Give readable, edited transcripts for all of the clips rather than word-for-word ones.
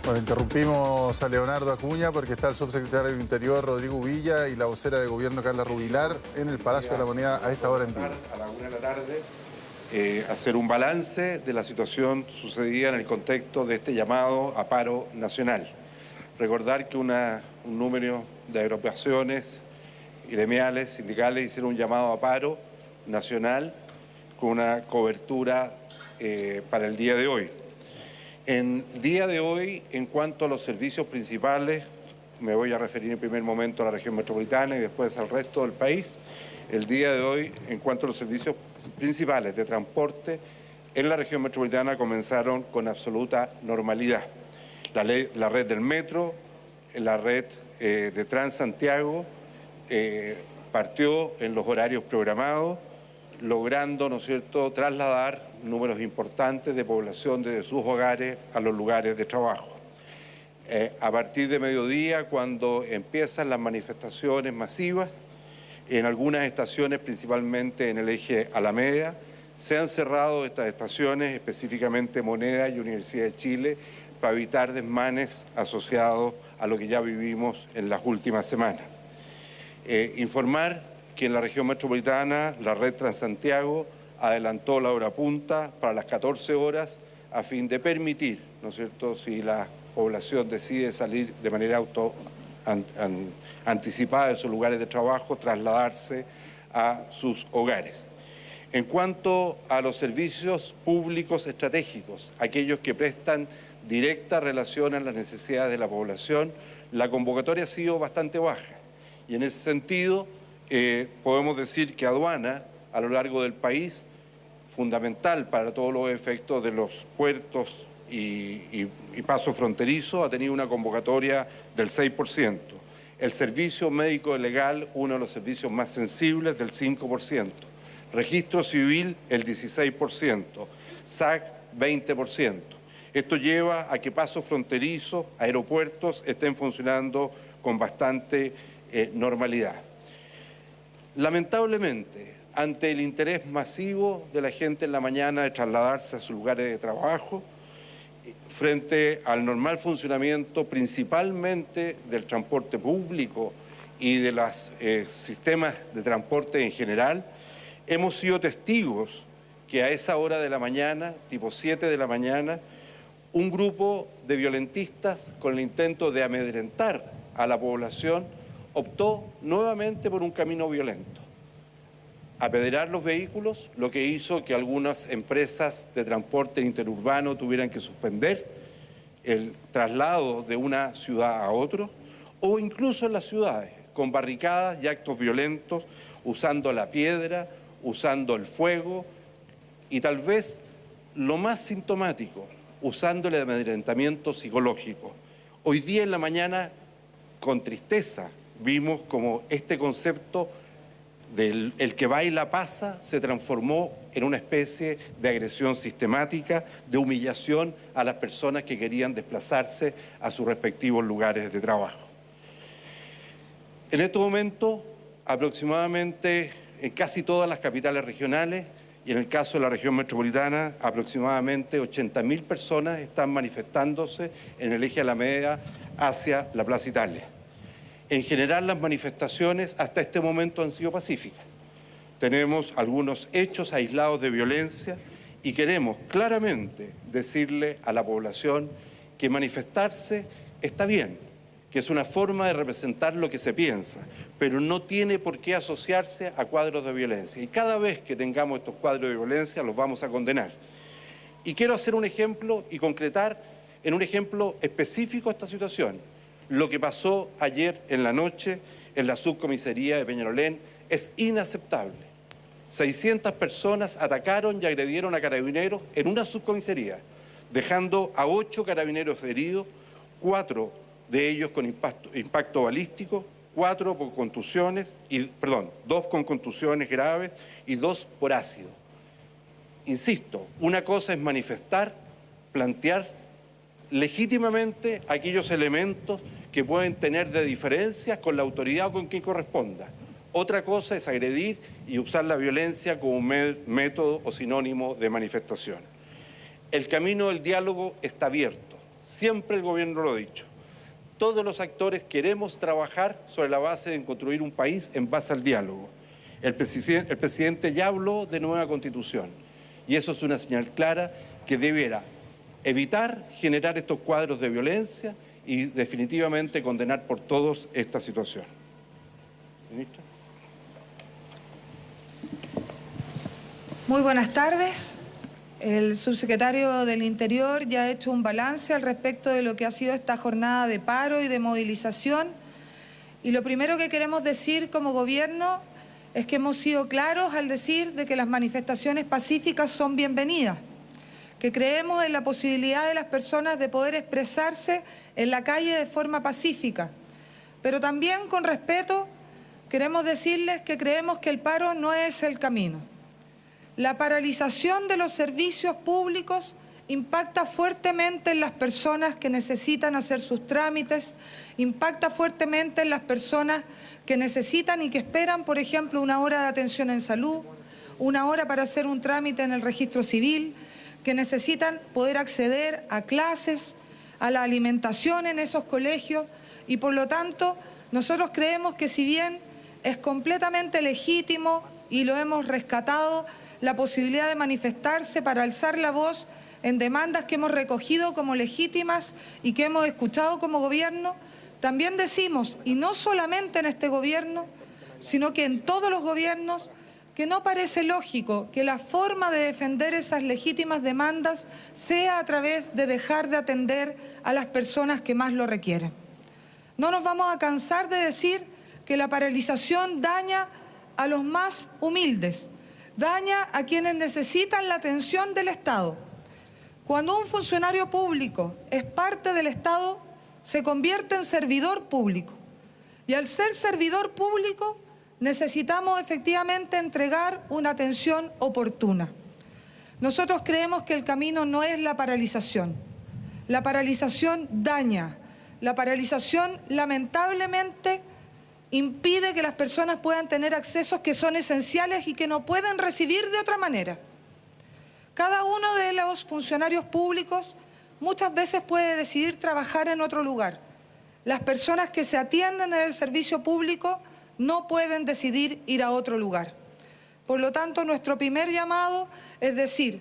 Bueno, interrumpimos a Leonardo Acuña porque está el subsecretario del Interior, Rodrigo Villa, y la vocera de gobierno, Carla Rubilar, en el Palacio de la Moneda a esta hora en vivo. A la 1 de la tarde, hacer un balance de la situación sucedida en el contexto de este llamado a paro nacional. Recordar que un número de agrupaciones gremiales, sindicales, hicieron un llamado a paro nacional con una cobertura para el día de hoy. En día de hoy, en cuanto a los servicios principales, me voy a referir en primer momento a la región metropolitana y después al resto del país. El día de hoy, en cuanto a los servicios principales de transporte, en la región metropolitana comenzaron con absoluta normalidad. La red del metro, la red de Transantiago partió en los horarios programados, logrando, ¿no es cierto?, trasladar números importantes de población desde sus hogares a los lugares de trabajo. A partir de mediodía, cuando empiezan las manifestaciones masivas, en algunas estaciones, principalmente en el eje Alameda, se han cerrado estas estaciones, específicamente Moneda y Universidad de Chile, para evitar desmanes asociados a lo que ya vivimos en las últimas semanas. Informar que en la región metropolitana la red Transantiago adelantó la hora punta para las 14 horas a fin de permitir, ¿no es cierto?, si la población decide salir de manera anticipada de sus lugares de trabajo, trasladarse a sus hogares. En cuanto a los servicios públicos estratégicos, aquellos que prestan directa relación a las necesidades de la población, la convocatoria ha sido bastante baja. Y en ese sentido, podemos decir que aduana, a lo largo del país, fundamental para todos los efectos de los puertos y pasos fronterizos, ha tenido una convocatoria del 6%. El servicio médico legal, uno de los servicios más sensibles, del 5%. Registro civil, el 16%. SAC, 20%. Esto lleva a que pasos fronterizos, aeropuertos, estén funcionando con bastante normalidad. Lamentablemente, ante el interés masivo de la gente en la mañana de trasladarse a sus lugares de trabajo, frente al normal funcionamiento principalmente del transporte público y de los sistemas de transporte en general, hemos sido testigos que a esa hora de la mañana, tipo 7 de la mañana, un grupo de violentistas con el intento de amedrentar a la población optó nuevamente por un camino violento. Apedrear los vehículos, lo que hizo que algunas empresas de transporte interurbano tuvieran que suspender el traslado de una ciudad a otra, o incluso en las ciudades, con barricadas y actos violentos, usando la piedra, usando el fuego y tal vez lo más sintomático, usando el amedrentamiento psicológico. Hoy día en la mañana, con tristeza, vimos como este concepto del el que baila pasa se transformó en una especie de agresión sistemática, de humillación a las personas que querían desplazarse a sus respectivos lugares de trabajo. En este momento, aproximadamente en casi todas las capitales regionales y en el caso de la región metropolitana, aproximadamente 80.000 personas están manifestándose en el eje Alameda hacia la Plaza Italia. En general, las manifestaciones hasta este momento han sido pacíficas. Tenemos algunos hechos aislados de violencia y queremos claramente decirle a la población que manifestarse está bien, que es una forma de representar lo que se piensa, pero no tiene por qué asociarse a cuadros de violencia. Y cada vez que tengamos estos cuadros de violencia los vamos a condenar. Y quiero hacer un ejemplo y concretar en un ejemplo específico esta situación. Lo que pasó ayer en la noche en la subcomisaría de Peñalolén es inaceptable. 600 personas atacaron y agredieron a carabineros en una subcomisaría, dejando a 8 carabineros heridos, 4 de ellos con impacto balístico, 2 con contusiones graves y 2 por ácido. Insisto, una cosa es manifestar, plantear legítimamente aquellos elementos que pueden tener de diferencias con la autoridad o con quien corresponda. Otra cosa es agredir y usar la violencia como un método o sinónimo de manifestación. El camino del diálogo está abierto. Siempre el gobierno lo ha dicho. Todos los actores queremos trabajar sobre la base de construir un país en base al diálogo. El presidente ya habló de nueva constitución y eso es una señal clara que debiera evitar generar estos cuadros de violencia y definitivamente condenar por todos esta situación. ¿Ministra? Muy buenas tardes. El subsecretario del Interior ya ha hecho un balance al respecto de lo que ha sido esta jornada de paro y de movilización. Y lo primero que queremos decir como gobierno es que hemos sido claros al decir de que las manifestaciones pacíficas son bienvenidas, que creemos en la posibilidad de las personas de poder expresarse en la calle de forma pacífica. Pero también con respeto queremos decirles que creemos que el paro no es el camino. La paralización de los servicios públicos impacta fuertemente en las personas que necesitan hacer sus trámites, impacta fuertemente en las personas que necesitan y que esperan, por ejemplo, una hora de atención en salud, una hora para hacer un trámite en el registro civil, que necesitan poder acceder a clases, a la alimentación en esos colegios y, por lo tanto, nosotros creemos que si bien es completamente legítimo y lo hemos rescatado, la posibilidad de manifestarse para alzar la voz en demandas que hemos recogido como legítimas y que hemos escuchado como gobierno, también decimos, y no solamente en este gobierno, sino que en todos los gobiernos, que no parece lógico que la forma de defender esas legítimas demandas sea a través de dejar de atender a las personas que más lo requieren. No nos vamos a cansar de decir que la paralización daña a los más humildes, daña a quienes necesitan la atención del Estado. Cuando un funcionario público es parte del Estado, se convierte en servidor público. Y al ser servidor público, necesitamos efectivamente entregar una atención oportuna. Nosotros creemos que el camino no es la paralización. La paralización daña. La paralización, lamentablemente, impide que las personas puedan tener accesos que son esenciales y que no pueden recibir de otra manera. Cada uno de los funcionarios públicos muchas veces puede decidir trabajar en otro lugar. Las personas que se atienden en el servicio público no pueden decidir ir a otro lugar. Por lo tanto, nuestro primer llamado es decir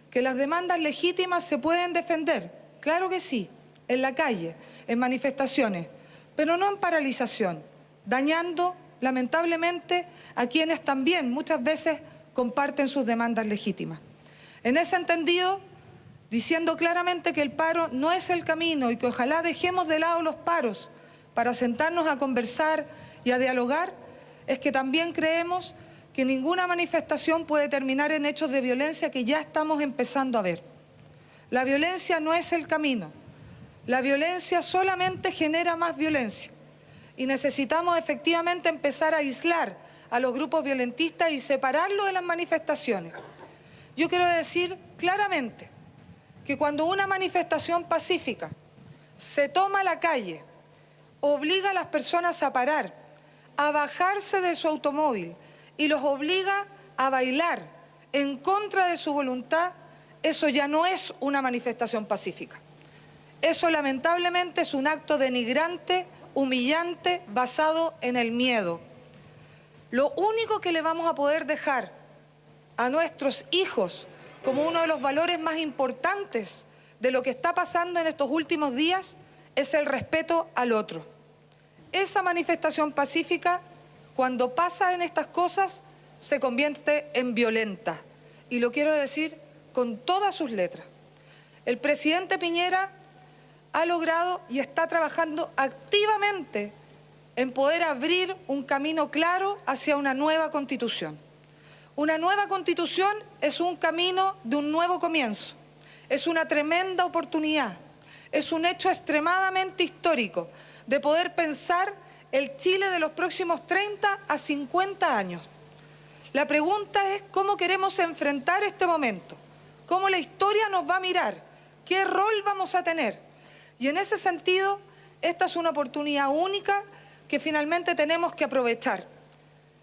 que las demandas legítimas se pueden defender, claro que sí, en la calle, en manifestaciones, pero no en paralización, dañando lamentablemente a quienes también muchas veces comparten sus demandas legítimas. En ese entendido, diciendo claramente que el paro no es el camino y que ojalá dejemos de lado los paros para sentarnos a conversar y a dialogar, es que también creemos que ninguna manifestación puede terminar en hechos de violencia que ya estamos empezando a ver. La violencia no es el camino. La violencia solamente genera más violencia. Y necesitamos efectivamente empezar a aislar a los grupos violentistas y separarlos de las manifestaciones. Yo quiero decir claramente que cuando una manifestación pacífica se toma la calle, obliga a las personas a parar, a bajarse de su automóvil y los obliga a bailar en contra de su voluntad, eso ya no es una manifestación pacífica. Eso lamentablemente es un acto denigrante, humillante, basado en el miedo. Lo único que le vamos a poder dejar a nuestros hijos como uno de los valores más importantes de lo que está pasando en estos últimos días es el respeto al otro. Esa manifestación pacífica, cuando pasa en estas cosas, se convierte en violenta. Y lo quiero decir con todas sus letras. El presidente Piñera ha logrado y está trabajando activamente en poder abrir un camino claro hacia una nueva Constitución. Una nueva Constitución es un camino de un nuevo comienzo, es una tremenda oportunidad, es un hecho extremadamente histórico de poder pensar el Chile de los próximos 30 a 50 años. La pregunta es cómo queremos enfrentar este momento, cómo la historia nos va a mirar, qué rol vamos a tener. Y en ese sentido, esta es una oportunidad única que finalmente tenemos que aprovechar.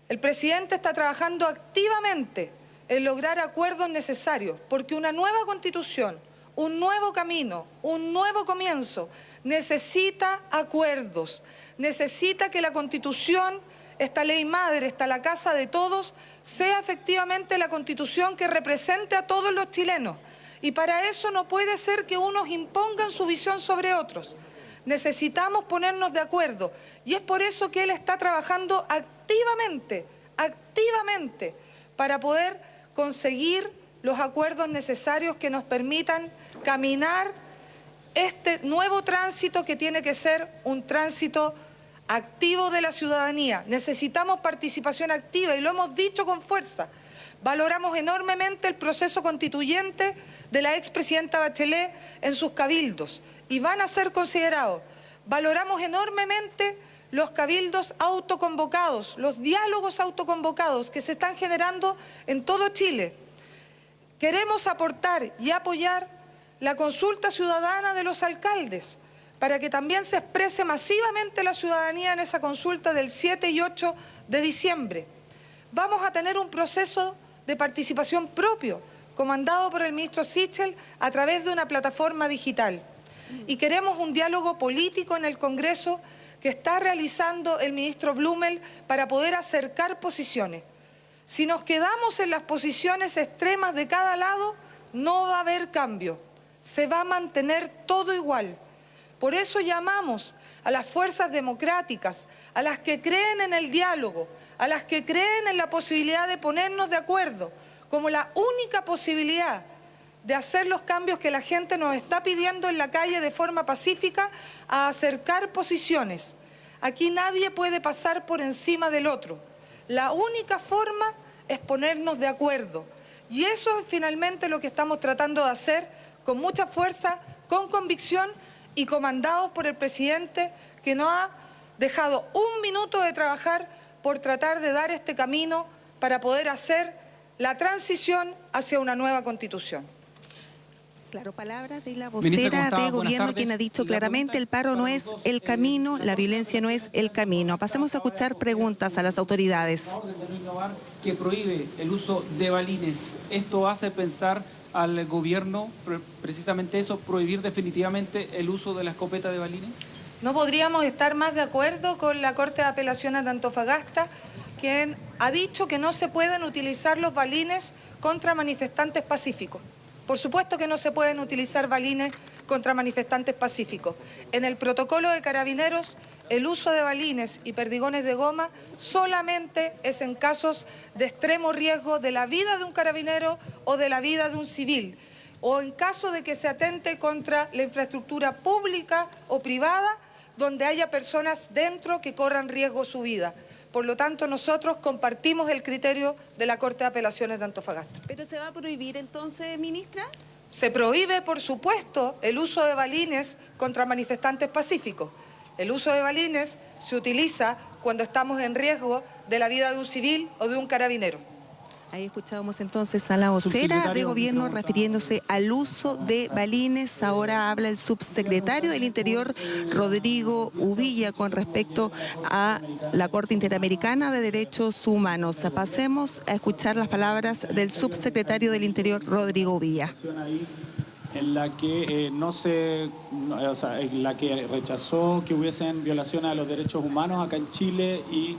El presidente está trabajando activamente en lograr acuerdos necesarios, porque una nueva Constitución, un nuevo camino, un nuevo comienzo, necesita acuerdos, necesita que la Constitución, esta ley madre, esta la casa de todos, sea efectivamente la Constitución que represente a todos los chilenos. Y para eso no puede ser que unos impongan su visión sobre otros. Necesitamos ponernos de acuerdo y es por eso que él está trabajando activamente para poder conseguir los acuerdos necesarios que nos permitan caminar este nuevo tránsito que tiene que ser un tránsito activo de la ciudadanía. Necesitamos participación activa y lo hemos dicho con fuerza. Valoramos enormemente el proceso constituyente de la expresidenta Bachelet en sus cabildos y van a ser considerados. Valoramos enormemente los cabildos autoconvocados, los diálogos autoconvocados que se están generando en todo Chile. Queremos aportar y apoyar la consulta ciudadana de los alcaldes para que también se exprese masivamente la ciudadanía en esa consulta del 7 y 8 de diciembre. Vamos a tener un proceso de participación propio, comandado por el ministro Sichel a través de una plataforma digital. Y queremos un diálogo político en el Congreso que está realizando el ministro Blumel para poder acercar posiciones. Si nos quedamos en las posiciones extremas de cada lado, no va a haber cambio. Se va a mantener todo igual. Por eso llamamos a las fuerzas democráticas, a las que creen en el diálogo, a las que creen en la posibilidad de ponernos de acuerdo, como la única posibilidad de hacer los cambios que la gente nos está pidiendo en la calle de forma pacífica, a acercar posiciones. Aquí nadie puede pasar por encima del otro. La única forma es ponernos de acuerdo. Y eso es finalmente lo que estamos tratando de hacer con mucha fuerza, con convicción y comandados por el presidente, que no ha dejado un minuto de trabajar por tratar de dar este camino para poder hacer la transición hacia una nueva Constitución. Claro, palabras de la vocera de gobierno, quien ha dicho claramente el paro no es el camino, la violencia no es el camino. Pasemos a escuchar preguntas a las autoridades. Que prohíbe el uso de balines. Esto hace pensar al gobierno precisamente eso, prohibir definitivamente el uso de la escopeta de balines. No podríamos estar más de acuerdo con la Corte de Apelaciones de Antofagasta, quien ha dicho que no se pueden utilizar los balines contra manifestantes pacíficos. Por supuesto que no se pueden utilizar balines contra manifestantes pacíficos. En el protocolo de Carabineros, el uso de balines y perdigones de goma solamente es en casos de extremo riesgo de la vida de un carabinero o de la vida de un civil, o en caso de que se atente contra la infraestructura pública o privada, donde haya personas dentro que corran riesgo su vida. Por lo tanto, nosotros compartimos el criterio de la Corte de Apelaciones de Antofagasta. ¿Pero se va a prohibir entonces, ministra? Se prohíbe, por supuesto, el uso de balines contra manifestantes pacíficos. El uso de balines se utiliza cuando estamos en riesgo de la vida de un civil o de un carabinero. Ahí escuchábamos entonces a la vocera de gobierno refiriéndose al uso de balines. Ahora habla el subsecretario del Interior, Rodrigo Uvilla, con respecto a la Corte Interamericana de Derechos Humanos. Pasemos a escuchar las palabras del subsecretario del Interior, Rodrigo Uvilla. En la que en la que rechazó que hubiesen violaciones a los derechos humanos acá en Chile y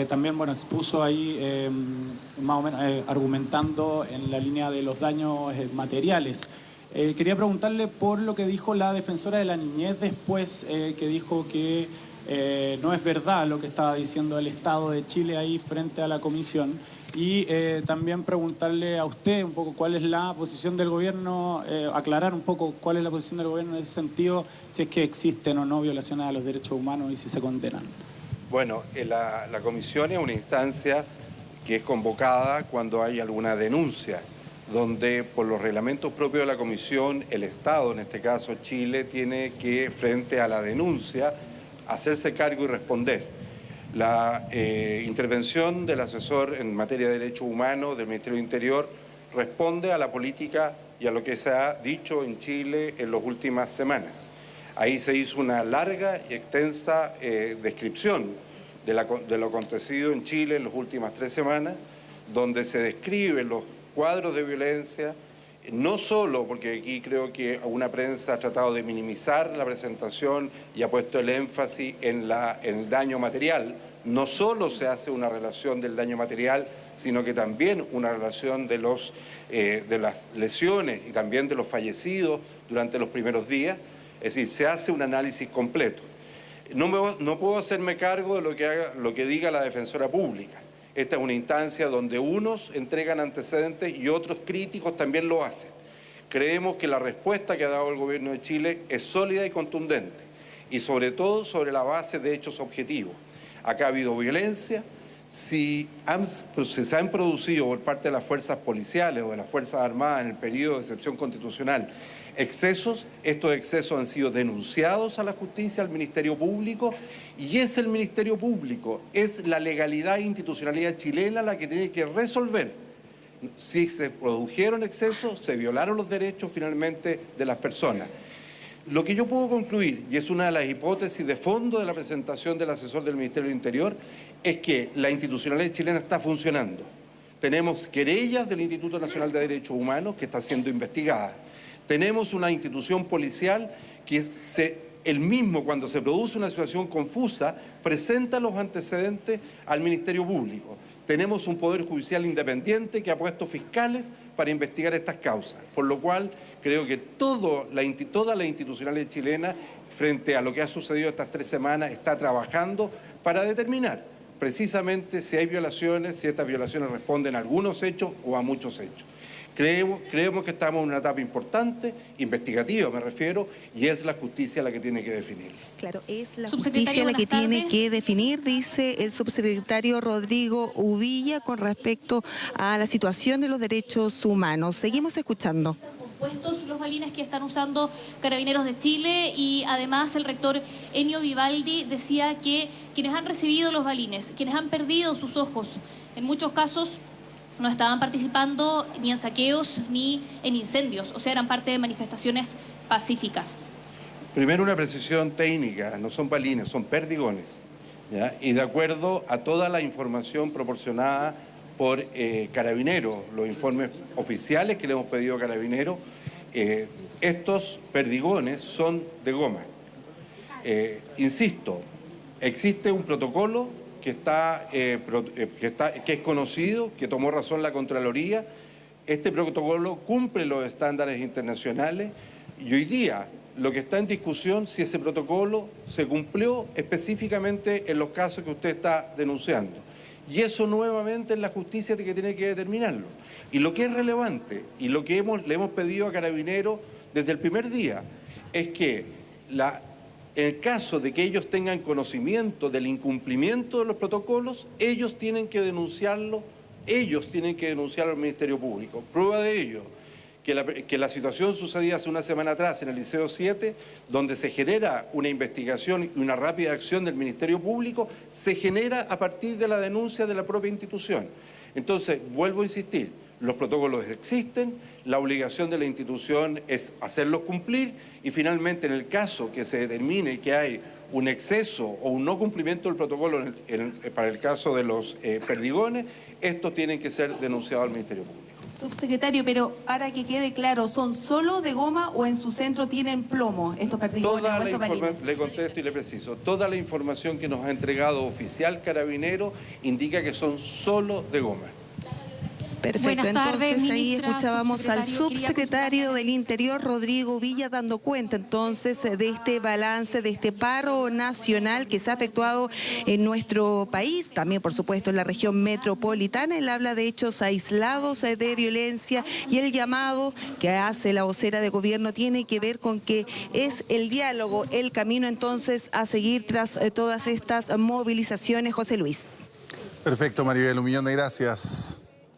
también, bueno, expuso ahí más o menos argumentando en la línea de los daños materiales. Quería preguntarle por lo que dijo la defensora de la niñez después, que dijo que no es verdad lo que estaba diciendo el Estado de Chile ahí frente a la comisión. Y también preguntarle a usted un poco cuál es la posición del gobierno, aclarar un poco cuál es la posición del gobierno en ese sentido, si es que existen o no violaciones a los derechos humanos y si se condenan. Bueno, la comisión es una instancia que es convocada cuando hay alguna denuncia, donde por los reglamentos propios de la comisión, el Estado, en este caso Chile, tiene que, frente a la denuncia, hacerse cargo y responder. La intervención del asesor en materia de derechos humanos del Ministerio del Interior responde a la política y a lo que se ha dicho en Chile en las últimas semanas. Ahí se hizo una larga y extensa descripción de lo acontecido en Chile en las últimas 3 semanas, donde se describen los cuadros de violencia No solo porque aquí creo que una prensa ha tratado de minimizar la presentación y ha puesto el énfasis en el daño material. No solo se hace una relación del daño material, sino que también una relación de las lesiones y también de los fallecidos durante los primeros días. Es decir, se hace un análisis completo. No puedo hacerme cargo de lo que diga la defensora pública. Esta es una instancia donde unos entregan antecedentes y otros críticos también lo hacen. Creemos que la respuesta que ha dado el Gobierno de Chile es sólida y contundente, y sobre todo sobre la base de hechos objetivos. Acá ha habido violencia. Si se han producido por parte de las fuerzas policiales o de las Fuerzas Armadas en el periodo de excepción constitucional excesos, estos excesos han sido denunciados a la justicia, al Ministerio Público, y es el Ministerio Público, es la legalidad e institucionalidad chilena la que tiene que resolver si se produjeron excesos, se violaron los derechos finalmente de las personas. Lo que yo puedo concluir, y es una de las hipótesis de fondo de la presentación del asesor del Ministerio del Interior, es que la institucionalidad chilena está funcionando. Tenemos querellas del Instituto Nacional de Derechos Humanos que está siendo investigada. Tenemos una institución policial que él mismo, cuando se produce una situación confusa, presenta los antecedentes al Ministerio Público. Tenemos un Poder Judicial independiente que ha puesto fiscales para investigar estas causas, por lo cual creo que toda la institucionalidad chilena, frente a lo que ha sucedido estas 3 semanas, está trabajando para determinar precisamente si hay violaciones, si estas violaciones responden a algunos hechos o a muchos hechos. Creemos que estamos en una etapa importante, investigativa me refiero, y es la justicia la que tiene que definir. Claro, es la justicia la que tiene que definir, dice el subsecretario Rodrigo Uvilla, con respecto a la situación de los derechos humanos. Seguimos escuchando. Los balines que están usando Carabineros de Chile, y además el rector Ennio Vivaldi decía que quienes han recibido los balines, quienes han perdido sus ojos, en muchos casos no estaban participando ni en saqueos ni en incendios, o sea, eran parte de manifestaciones pacíficas. Primero, una precisión técnica, no son balines, son perdigones, ¿ya? Y de acuerdo a toda la información proporcionada por Carabineros, los informes oficiales que le hemos pedido a Carabineros, estos perdigones son de goma. Insisto, existe un protocolo que es conocido, que tomó razón la Contraloría. Este protocolo cumple los estándares internacionales y hoy día lo que está en discusión es si ese protocolo se cumplió específicamente en los casos que usted está denunciando. Y eso nuevamente es la justicia que tiene que determinarlo. Y lo que es relevante y lo que le hemos pedido a Carabineros desde el primer día es que en el caso de que ellos tengan conocimiento del incumplimiento de los protocolos, ellos tienen que denunciarlo, al Ministerio Público. Prueba de ello, que la situación sucedía hace una semana atrás en el Liceo 7, donde se genera una investigación y una rápida acción del Ministerio Público, se genera a partir de la denuncia de la propia institución. Entonces, vuelvo a insistir, los protocolos existen, la obligación de la institución es hacerlos cumplir y finalmente en el caso que se determine que hay un exceso o un no cumplimiento del protocolo para el caso de los perdigones, estos tienen que ser denunciados al Ministerio Público. Subsecretario, pero ahora que quede claro, ¿son solo de goma o en su centro tienen plomo estos perdigones o estos balines? Le contesto y le preciso. Toda la información que nos ha entregado oficial Carabinero indica que son solo de goma. Perfecto, Buenas tardes, entonces ahí ministra, escuchábamos al subsecretario del Interior, Rodrigo Uvilla, dando cuenta entonces de este balance, de este paro nacional que se ha efectuado en nuestro país, también por supuesto en la región metropolitana. Él habla de hechos aislados de violencia y el llamado que hace la vocera de gobierno tiene que ver con que es el diálogo, el camino entonces a seguir tras todas estas movilizaciones. José Luis. Perfecto, Maribel, un millón de gracias.